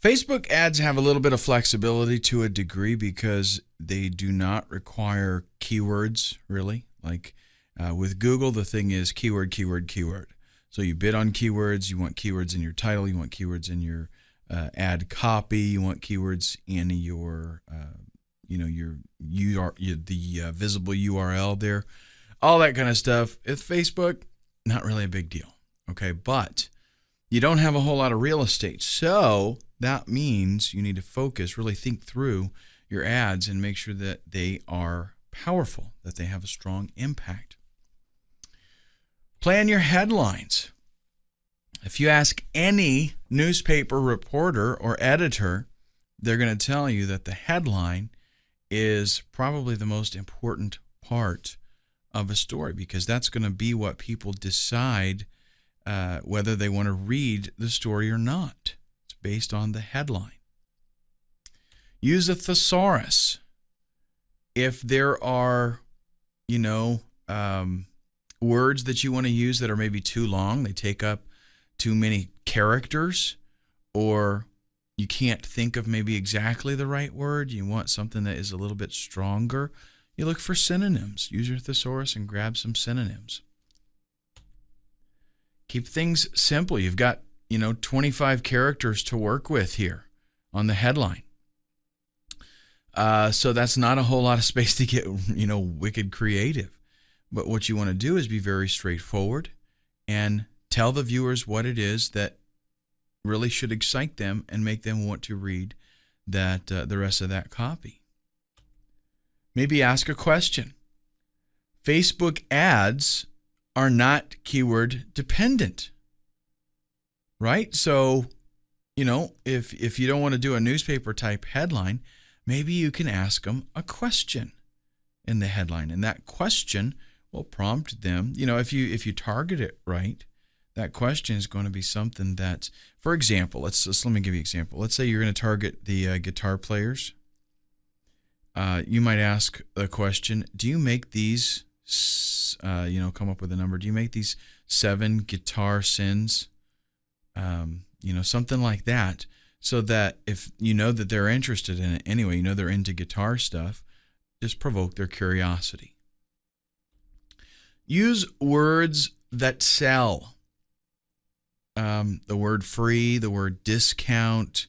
Facebook ads have a little bit of flexibility to a degree because they do not require keywords, really. Like with Google, the thing is keyword, keyword, keyword. So you bid on keywords. You want keywords in your title. You want keywords in your ad copy. You want keywords in your, the visible URL there. All that kind of stuff. With Facebook, not really a big deal. Okay, but you don't have a whole lot of real estate. So that means you need to focus, really think through your ads and make sure that they are powerful, that they have a strong impact. Plan your headlines. If you ask any newspaper reporter or editor, they're going to tell you that the headline is probably the most important part of a story, because that's going to be what people decide whether they want to read the story or not. It's based on the headline. Use a thesaurus. If there are, words that you want to use that are maybe too long, they take up too many characters, or you can't think of maybe exactly the right word, you want something that is a little bit stronger, you look for synonyms. Use your thesaurus and grab some synonyms. Keep things simple. You've got, 25 characters to work with here on the headline. So that's not a whole lot of space to get, wicked creative. But what you want to do is be very straightforward and tell the viewers what it is that really should excite them and make them want to read that the rest of that copy. Maybe ask a question. Facebook ads are not keyword dependent, right? So, if you don't want to do a newspaper type headline, maybe you can ask them a question in the headline, and that question will prompt them. If you target it right, that question is going to be something that, for example, let me give you an example. Let's say you're going to target the guitar players. You might ask the question, do you make these, come up with a number, do you make these 7 guitar sins? Something like that, so that if you know that they're interested in it anyway, they're into guitar stuff, just provoke their curiosity. Use words that sell. The word free, the word discount,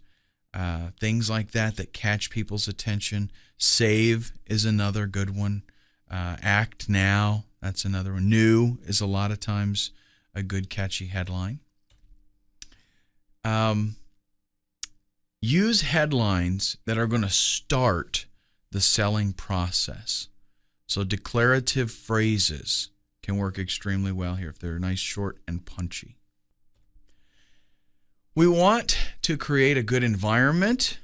things like that catch people's attention. Save is another good one. Act now, that's another one. New is a lot of times a good catchy headline. Use headlines that are going to start the selling process. So declarative phrases can work extremely well here if they're nice, short, and punchy. We want to create a good environment,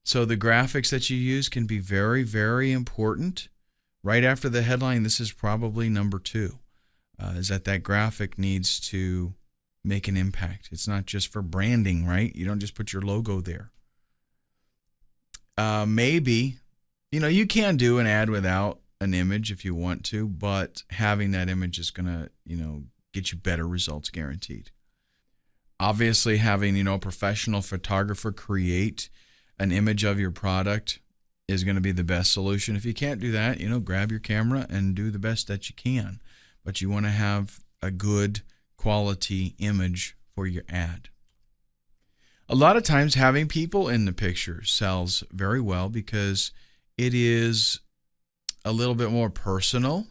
so the graphics that you use can be very, very important. Right after the headline, this is probably number 2, is that graphic needs to make an impact. It's not just for branding, right? You don't just put your logo there. Maybe, you can do an ad without an image if you want to, but having that image is going to, get you better results guaranteed. Obviously, having, a professional photographer create an image of your product is going to be the best solution. If you can't do that, grab your camera and do the best that you can. But you want to have a good quality image for your ad. A lot of times having people in the picture sells very well because it is a little bit more personal.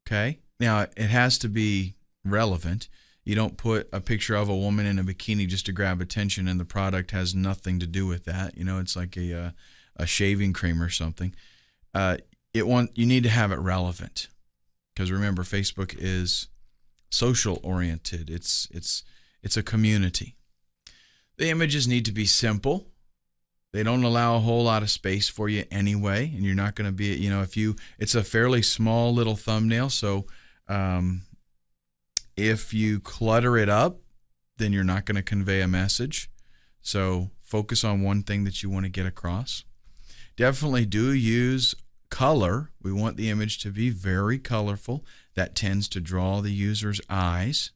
Okay? Now, it has to be relevant. You don't put a picture of a woman in a bikini just to grab attention, and the product has nothing to do with that. It's like a shaving cream or something. You need to have it relevant, because remember, Facebook is social oriented. It's a community. The images need to be simple. They don't allow a whole lot of space for you anyway, and you're not going to be, it's a fairly small little thumbnail, so if you clutter it up, then you're not going to convey a message. So focus on one thing that you want to get across. Definitely do use color. We want the image to be very colorful. That tends to draw the user's eyes,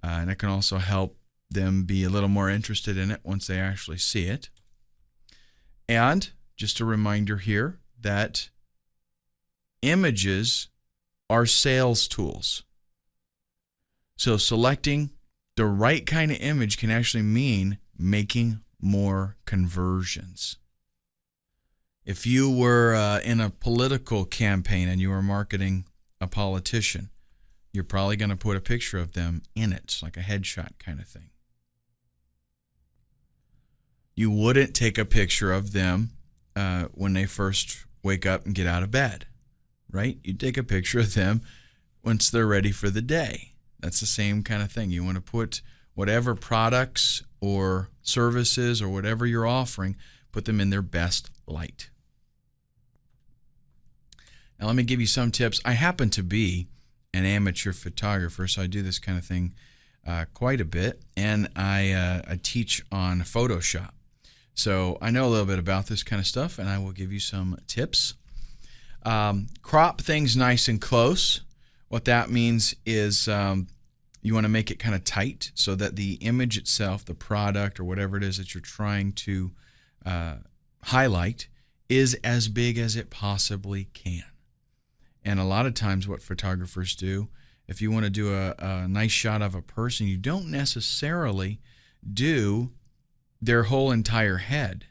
and it can also help them be a little more interested in it once they actually see it. And just a reminder here that images are sales tools. So selecting the right kind of image can actually mean making more conversions. If you were in a political campaign and you were marketing a politician, you're probably going to put a picture of them in it, like a headshot kind of thing. You wouldn't take a picture of them when they first wake up and get out of bed, right? You take a picture of them once they're ready for the day. That's the same kind of thing. You want to put whatever products or services or whatever you're offering, put them in their best light. Now let me give you some tips. I happen to be an amateur photographer, so I do this kind of thing quite a bit, and I teach on Photoshop. So I know a little bit about this kind of stuff, and I will give you some tips. Crop things nice and close. What that means is you want to make it kind of tight so that the image itself, the product or whatever it is that you're trying to highlight, is as big as it possibly can. And a lot of times what photographers do, if you want to do a nice shot of a person, you don't necessarily do their whole entire head.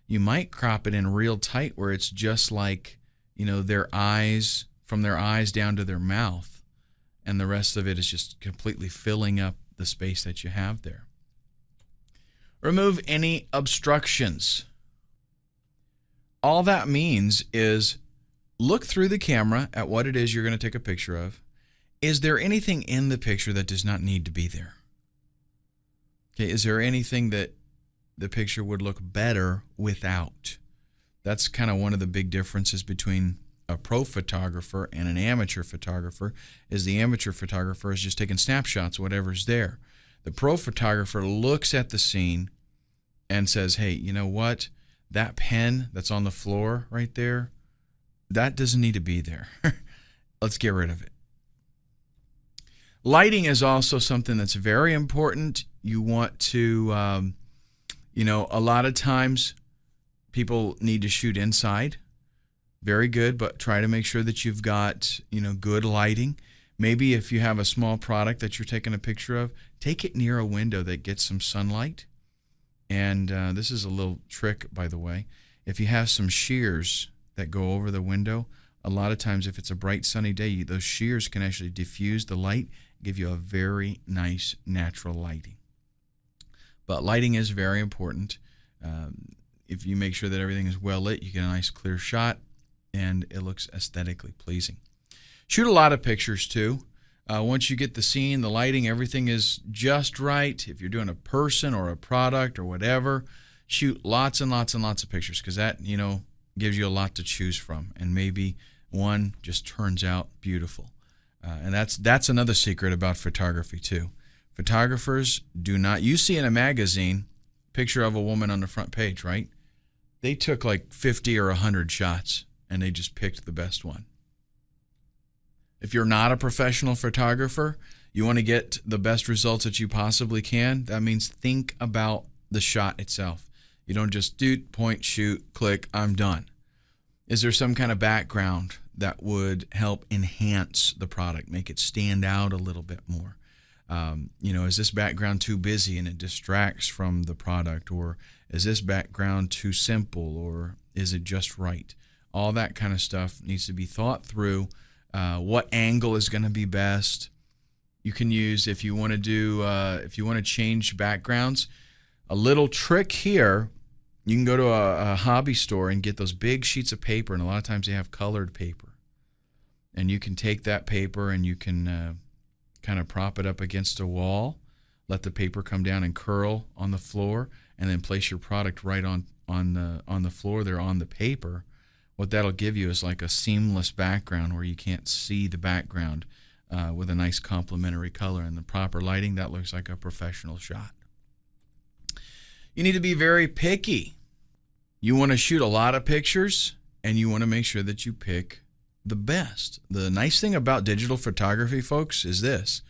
You might crop it in real tight where it's just like, their eyes, from their eyes down to their mouth, and the rest of it is just completely filling up the space that you have there. Remove any obstructions. All that means is look through the camera at what it is you're going to take a picture of. Is there anything in the picture that does not need to be there? Okay, is there anything that the picture would look better without? That's kind of one of the big differences between a pro photographer and an amateur photographer, is the amateur photographer is just taking snapshots of whatever's there. The pro photographer looks at the scene and says, hey, you know what? That pen that's on the floor right there, that doesn't need to be there. Let's get rid of it. Lighting is also something that's very important. You want to, a lot of times people need to shoot inside. Very good, but try to make sure that you've got, good lighting. Maybe if you have a small product that you're taking a picture of, take it near a window that gets some sunlight. And this is a little trick, by the way. If you have some shears that go over the window, a lot of times if it's a bright sunny day, those shears can actually diffuse the light, give you a very nice natural lighting. But lighting is very important. If you make sure that everything is well lit, you get a nice clear shot and it looks aesthetically pleasing. Shoot a lot of pictures too. Once you get the scene, the lighting, everything is just right. If you're doing a person or a product or whatever, shoot lots and lots and lots of pictures, because that, gives you a lot to choose from, and maybe one just turns out beautiful. And that's another secret about photography too. Photographers do not, you see in a magazine, picture of a woman on the front page, right? They took like 50 or 100 shots and they just picked the best one. If you're not a professional photographer, you want to get the best results that you possibly can. That means think about the shot itself. You don't just do, point, shoot, click, I'm done. Is there some kind of background that would help enhance the product, make it stand out a little bit more? Is this background too busy and it distracts from the product? Or is this background too simple? Or is it just right? All that kind of stuff needs to be thought through. What angle is going to be best? You can use, if you want to change backgrounds, a little trick here. You can go to a hobby store and get those big sheets of paper, and a lot of times they have colored paper. And you can take that paper and you can kind of prop it up against a wall, let the paper come down and curl on the floor, and then place your product right on the floor there on the paper. What that'll give you is like a seamless background where you can't see the background with a nice complementary color and the proper lighting. That looks like a professional shot. You need to be very picky. You want to shoot a lot of pictures, and you want to make sure that you pick the best. The nice thing about digital photography, folks, is this.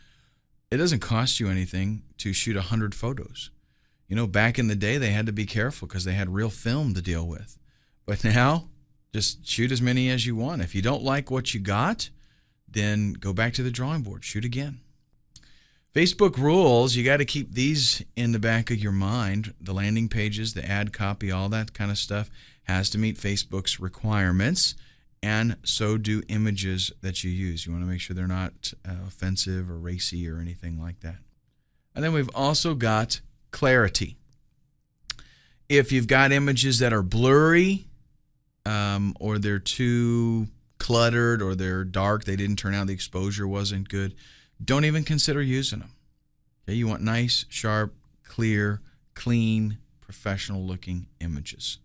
it doesn't cost you anything to shoot 100 photos. You know, back in the day, they had to be careful because they had real film to deal with. But now, just shoot as many as you want. If you don't like what you got, then go back to the drawing board. Shoot again. Facebook rules, you got to keep these in the back of your mind. The landing pages, the ad copy, all that kind of stuff has to meet Facebook's requirements, and so do images that you use. You want to make sure they're not offensive or racy or anything like that. And then we've also got clarity. If you've got images that are blurry, or they're too cluttered, or they're dark, they didn't turn out, the exposure wasn't good, don't even consider using them. Okay, you want nice, sharp, clear, clean, professional looking images.